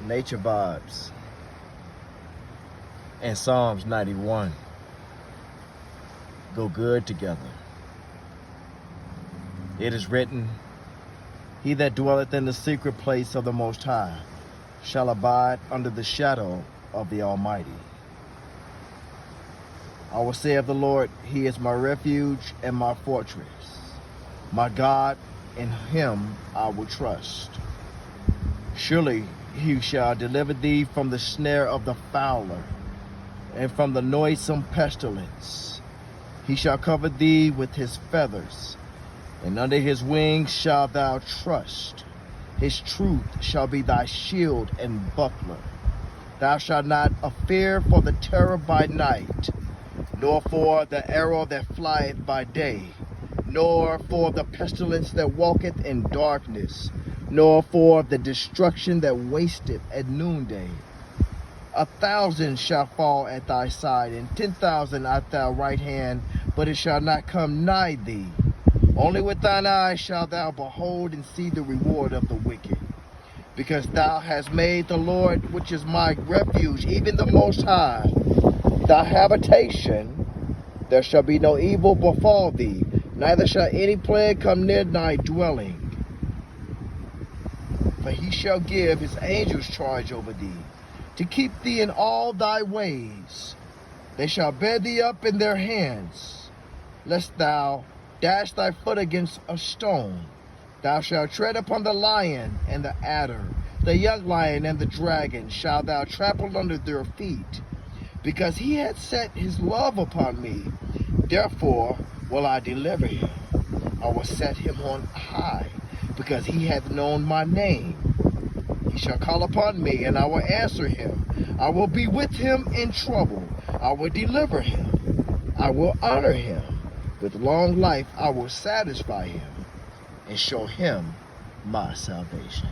Nature Vibes and Psalms 91 go good together. It is written, "He that dwelleth in the secret place of the Most High shall abide under the shadow of the Almighty. I will say of the Lord, He is my refuge and my fortress. My God, in Him I will trust. Surely He shall deliver thee from the snare of the fowler and from the noisome pestilence. He shall cover thee with His feathers, and under His wings shalt thou trust. His truth shall be thy shield and buckler. Thou shalt not fear for the terror by night, nor for the arrow that flieth by day, nor for the pestilence that walketh in darkness, nor for the destruction that wasteth at noonday. 1,000 shall fall at thy side, and 10,000 at thy right hand, but it shall not come nigh thee. Only with thine eyes shalt thou behold and see the reward of the wicked. Because thou hast made the Lord, which is my refuge, even the Most High, thy habitation, there shall be no evil befall thee, neither shall any plague come near thy dwelling. For He shall give His angels charge over thee, to keep thee in all thy ways. They shall bear thee up in their hands, lest thou dash thy foot against a stone. Thou shalt tread upon the lion and the adder, the young lion and the dragon shalt thou trample under their feet. Because He hath set His love upon me, therefore will I deliver him. I will set him on high, because he hath known my name. He shall call upon me, and I will answer him. I will be with him in trouble. I will deliver him. I will honor him. With long life I will satisfy him and show him my salvation."